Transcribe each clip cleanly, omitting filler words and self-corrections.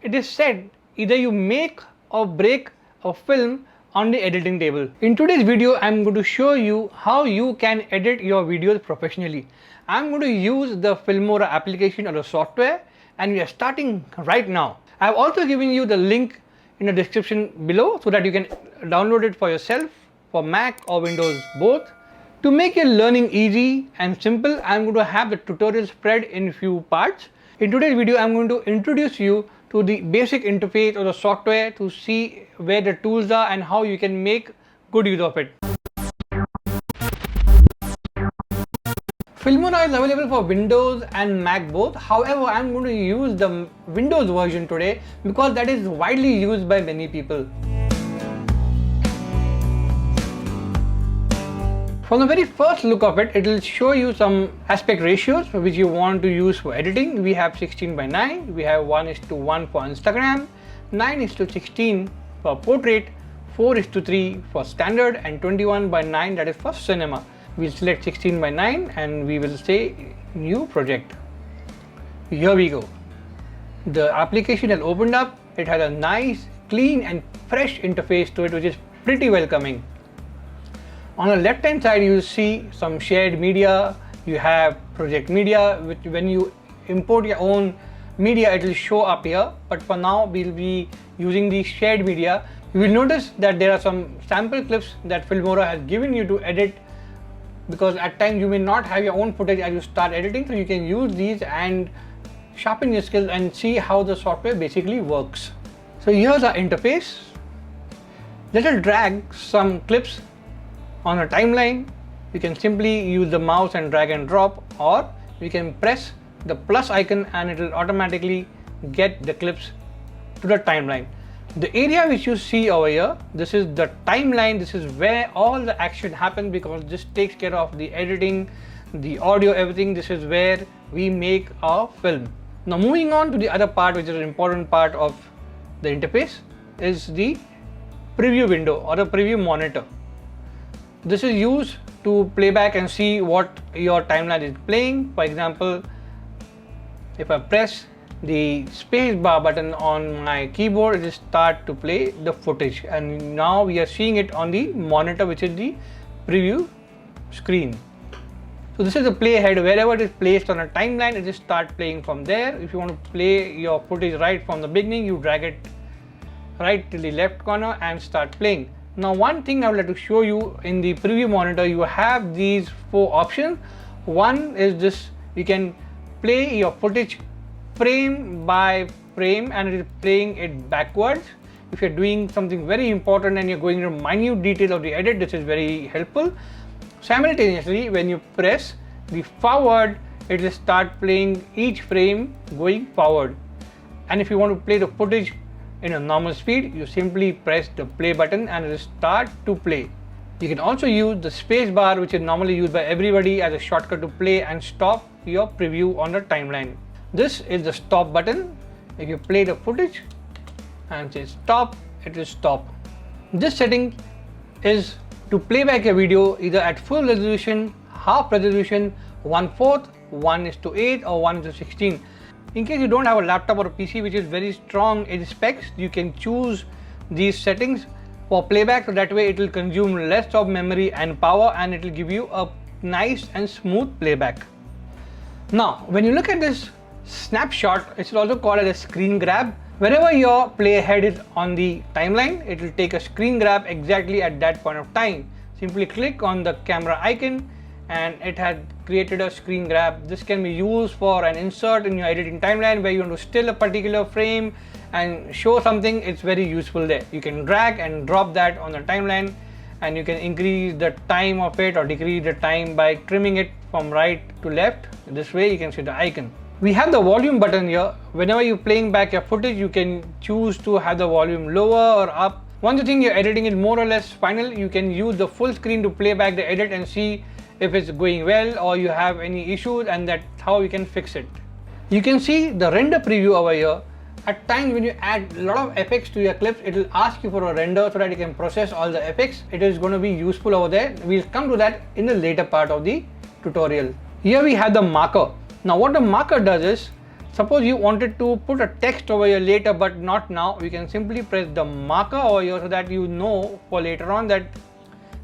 It is said either you make or break a film on the editing table. In today's video, I'm going to show you how you can edit your videos professionally. I'm going to use the Filmora application or the software, and we are starting right now. I've also given you the link in the description below so that you can download it for yourself for Mac or Windows both. To make your learning easy and simple, I'm going to have the tutorial spread in few parts. In today's video, I'm going to introduce you to the basic interface of the software to see where the tools are and how you can make good use of it. Filmora is available for Windows and Mac both. However, I'm going to use the Windows version today because that is widely used by many people. From the very first look of it, it will show you some aspect ratios which you want to use for editing. We have 16:9, we have 1:1 for Instagram, 9:16 for portrait, 4:3 for standard, and 21:9 that is for cinema. We'll select 16:9 and we will say new project. Here we go. The application has opened up. It has a nice, clean and fresh interface to it, which is pretty welcoming. On the left hand side, you will see some shared media. You have project media, which when you import your own media, it will show up here. But for now, we'll be using the shared media. You will notice that there are some sample clips that Filmora has given you to edit, because at times you may not have your own footage as you start editing. So you can use these and sharpen your skills and see how the software basically works. So here's our interface. Let us drag some clips on a timeline. You can simply use the mouse and drag and drop, or you can press the plus icon and it will automatically get the clips to the timeline. The area which you see over here, this is the timeline. This is where all the action happens because this takes care of the editing, the audio, everything. This is where we make our film. Now moving on to the other part, which is an important part of the interface, is the preview window or the preview monitor. This is used to play back and see what your timeline is playing. For example, if I press the space bar button on my keyboard, it will start to play the footage, and now we are seeing it on the monitor, which is the preview screen. So this is the playhead. Wherever it is placed on a timeline, it will start playing from there. If you want to play your footage right from the beginning, you drag it right to the left corner and start playing. Now one thing I would like to show you, in the preview monitor you have these 4 options. One is this: you can play your footage frame by frame and it is playing it backwards. If you're doing something very important and you're going into minute detail of the edit, this is very helpful. Simultaneously, when you press the forward, it will start playing each frame going forward. And if you want to play the footage in a normal speed, you simply press the play button and it will start to play. You can also use the space bar, which is normally used by everybody as a shortcut to play and stop your preview on the timeline. This is the stop button. If you play the footage and say stop, it will stop. This setting is to play back a video either at full resolution, half resolution, 1/4, 1:8 or 1:16. In case you don't have a laptop or a PC which is very strong in specs, you can choose these settings for playback, so that way it will consume less of memory and power and it will give you a nice and smooth playback. Now when you look at this snapshot, it's also called as a screen grab. Wherever your playhead is on the timeline, it will take a screen grab exactly at that point of time. Simply click on the camera icon and it has created a screen grab. This can be used for an insert in your editing timeline where you want to still a particular frame and show something. It's very useful there. You can drag and drop that on the timeline and you can increase the time of it or decrease the time by trimming it from right to left. This way you can see the icon. We have the volume button here. Whenever you're playing back your footage, you can choose to have the volume lower or up. Once you think your editing is more or less final, you can use the full screen to play back the edit and see if it's going well or you have any issues, and that's how you can fix it. You can see the render preview over here. At times when you add a lot of effects to your clips, it will ask you for a render so that you can process all the effects. It is going to be useful over there. We'll come to that in the later part of the tutorial. Here we have the marker. Now what the marker does is, Suppose you wanted to put a text over here later but not now, you can simply press the marker over here so that you know for later on that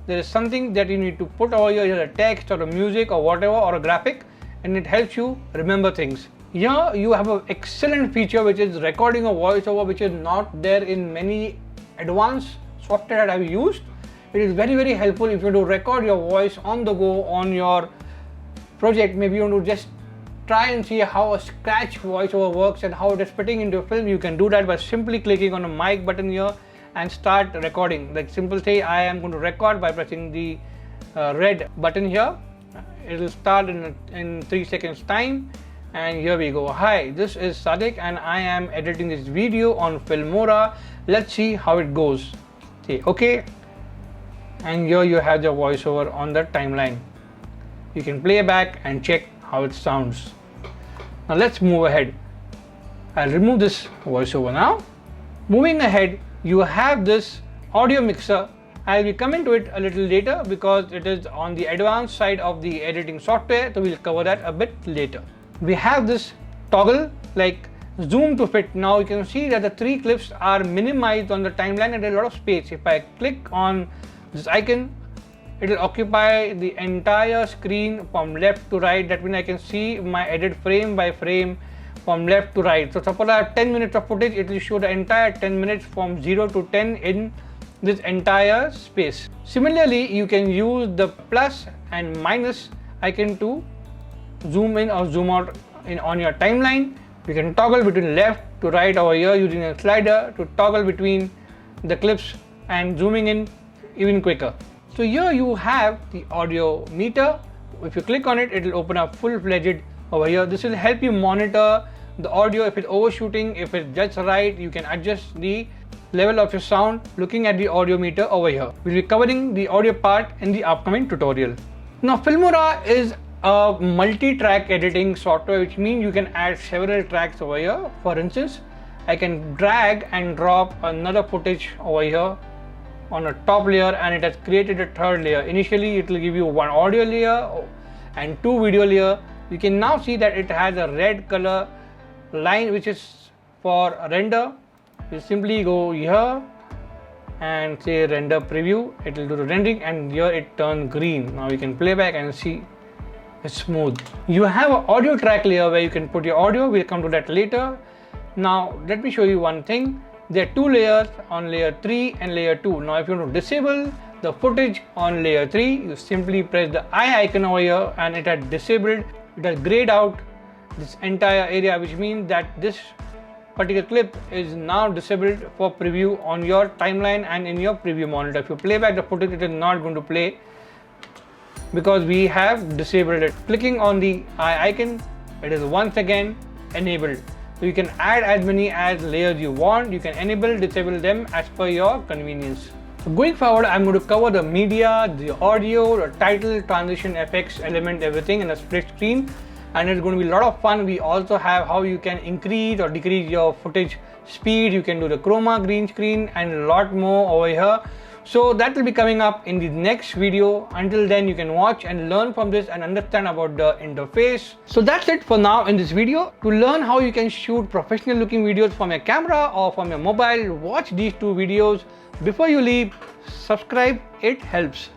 there is something that you need to put over here, either a text or a music or whatever, or a graphic, and it helps you remember things. Here you have an excellent feature which is recording a voiceover, which is not there in many advanced software that I've used. It is very helpful if you want to record your voice on the go on your project. Maybe you want to just try and see how a scratch voiceover works and how it is fitting into a film. You can do that by simply clicking on the mic button here and start recording. Like simple say I am going to record by pressing the red button here. It will start in 3 seconds time, and here we go. Hi, this is Sadiq and I am editing this video on Filmora. Let's see how it goes. Say okay, and here you have the voiceover on the timeline. You can play back and check how it sounds. Now let's move ahead. I'll remove this voiceover now. Moving ahead, you have this audio mixer. I will come into it a little later because it is on the advanced side of the editing software, so we'll cover that a bit later. We have this toggle like zoom to fit. Now you can see that the 3 clips are minimized on the timeline and there's a lot of space. If I click on this icon, it will occupy the entire screen from left to right. That means I can see my edit frame by frame from left to right. So suppose I have 10 minutes of footage, it will show the entire 10 minutes from 0 to 10 in this entire space. Similarly, you can use the plus and minus icon to zoom in or zoom out on your timeline. You can toggle between left to right over here using a slider to toggle between the clips and zooming in even quicker. So here you have the audio meter. If you click on it, it will open up full-fledged over here. This will help you monitor the audio. If it's overshooting, if it's just right, you can adjust the level of your sound looking at the audio meter over here. We'll be covering the audio part in the upcoming tutorial. Now Filmora is a multi-track editing software, which means you can add several tracks over here. For instance, I can drag and drop another footage over here on a top layer, and it has created a third layer. Initially it will give you 1 audio layer and 2 video layer. You can now see that it has a red color line which is for render. You simply go here and say render preview, it will do the rendering, and here it turns green. Now you can play back and see it's smooth. You have an audio track layer where you can put your audio. We'll come to that later. Now let me show you one thing. There are 2 layers on layer 3 and layer 2. Now if you want to disable the footage on layer 3, you simply press the eye icon over here and it has disabled, it has grayed out this entire area, which means that this particular clip is now disabled for preview on your timeline and in your preview monitor. If you play back the footage, it is not going to play because we have disabled it. Clicking on the eye icon, it is once again enabled. So you can add as many as layers you want. You can enable, disable them as per your convenience. So going forward, I'm going to cover the media, the audio, the title, transition, effects, element, everything in a split screen. And it's going to be a lot of fun. We also have how you can increase or decrease your footage speed. You can do the chroma, green screen, and a lot more over here. So that will be coming up in the next video. Until then, you can watch and learn from this and understand about the interface. So that's it for now in this video. To learn how you can shoot professional looking videos from your camera or from your mobile, watch these 2 videos. Before you leave, subscribe, it helps.